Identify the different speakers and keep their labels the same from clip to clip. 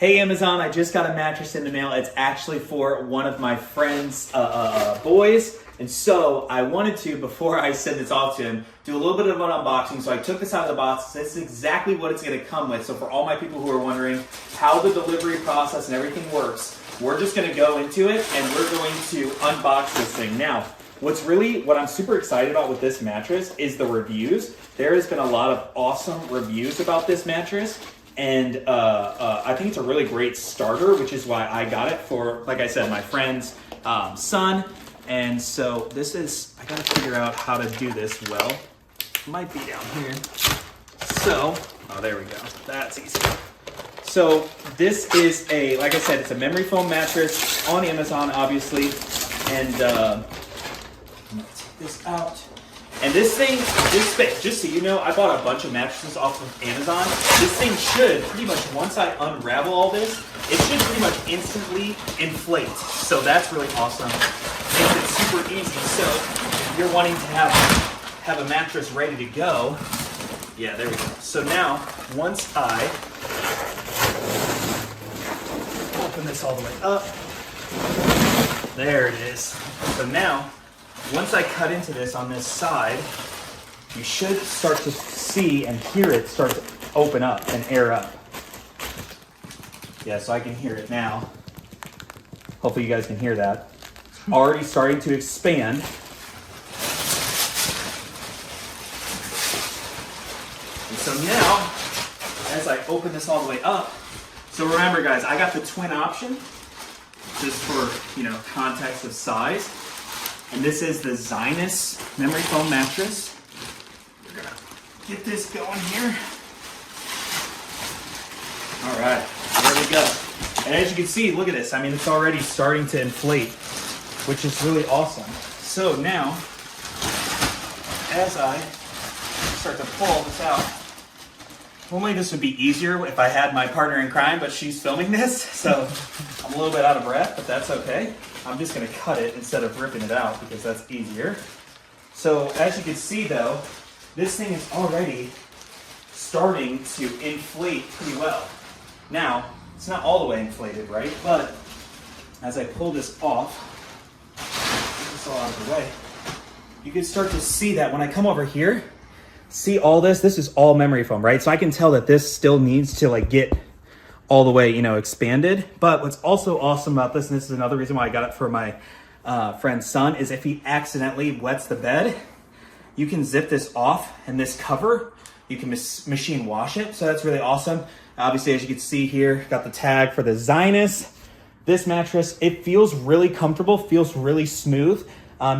Speaker 1: Hey Amazon, I just got a mattress in the mail. It's actually for one of my friend's boys. And so I wanted to, before I send this off to him, do a little bit of an unboxing. So I took this out of the box. This is exactly what it's gonna come with. So for all my people who are wondering how the delivery process and everything works, we're just gonna go into it and we're going to unbox this thing. Now, what I'm super excited about with this mattress is the reviews. There has been a lot of awesome reviews about this mattress. And I think it's a really great starter, which is why I got it for, like I said, my friend's son. And so this is, I gotta figure out how to do this well. It might be down here. So, oh, there we go. That's easy. So this is like I said, it's a memory foam mattress on Amazon, obviously. And I'm gonna take this out. And this thing, just so you know, I bought a bunch of mattresses off of Amazon. This thing should pretty much, once I unravel all this, it should pretty much instantly inflate. So that's really awesome. Makes it super easy. So if you're wanting to have a mattress ready to go, yeah, there we go. So now, once I open this all the way up, there it is. So now, once I cut into this on this side, you should start to see and hear it start to open up and air up. Yeah, so I can hear it now. Hopefully you guys can hear that. Already starting to expand. And so now, as I open this all the way up, so remember guys, I got the twin option, just for, you know, context of size. And this is the ZINUS memory foam mattress. We're gonna get this going here. All right, there we go. And as you can see, look at this. I mean, it's already starting to inflate, which is really awesome. So now, as I start to pull this out, normally this would be easier if I had my partner in crime, but she's filming this, so I'm a little bit out of breath, but that's okay. I'm just gonna cut it instead of ripping it out because that's easier. So as you can see though, this thing is already starting to inflate pretty well. Now, it's not all the way inflated, right? But as I pull this off, get this all out of the way, you can start to see that when I come over here, see all this is all memory foam, right? So I can tell that this still needs to like get all the way, you know, expanded. But what's also awesome about this, and this is another reason why I got it for my friend's son, is if he accidentally wets the bed, you can zip this off and this cover, you can machine wash it. So that's really awesome. Obviously, as you can see here, got the tag for the ZINUS. This mattress, it feels really comfortable, feels really smooth.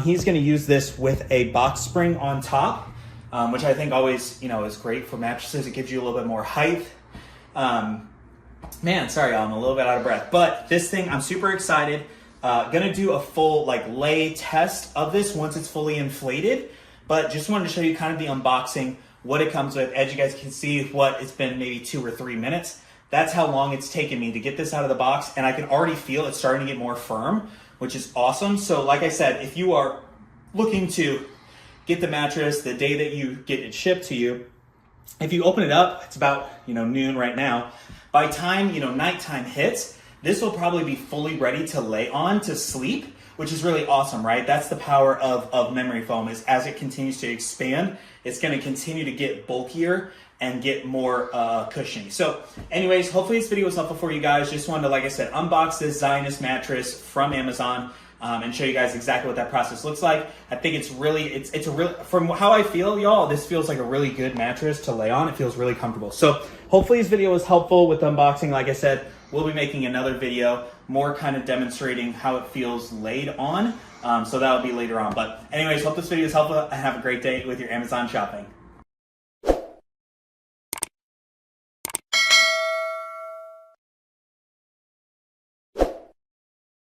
Speaker 1: He's gonna use this with a box spring on top, which I think always, you know, is great for mattresses. It gives you a little bit more height. Man, sorry, I'm a little bit out of breath, but this thing, I'm super excited. Gonna do a full like lay test of this once it's fully inflated, but just wanted to show you kind of the unboxing, what it comes with. As you guys can see, it's been maybe 2 or 3 minutes. That's how long it's taken me to get this out of the box, and I can already feel it's starting to get more firm, which is awesome. So like I said, if you are looking to get the mattress the day that you get it shipped to you, if you open it up, it's about, you know, noon right now. By time, you know, nighttime hits, this will probably be fully ready to lay on to sleep, which is really awesome, right? That's the power of memory foam, is as it continues to expand, it's gonna continue to get bulkier and get more cushiony. So anyways, hopefully this video was helpful for you guys. Just wanted to, like I said, unbox this ZINUS mattress from Amazon. And show you guys exactly what that process looks like. I think it's a real, from how I feel, y'all, this feels like a really good mattress to lay on. It feels really comfortable. So hopefully this video was helpful with unboxing. Like I said, we'll be making another video, more kind of demonstrating how it feels laid on. So that'll be later on. But anyways, hope this video is helpful, and have a great day with your Amazon shopping.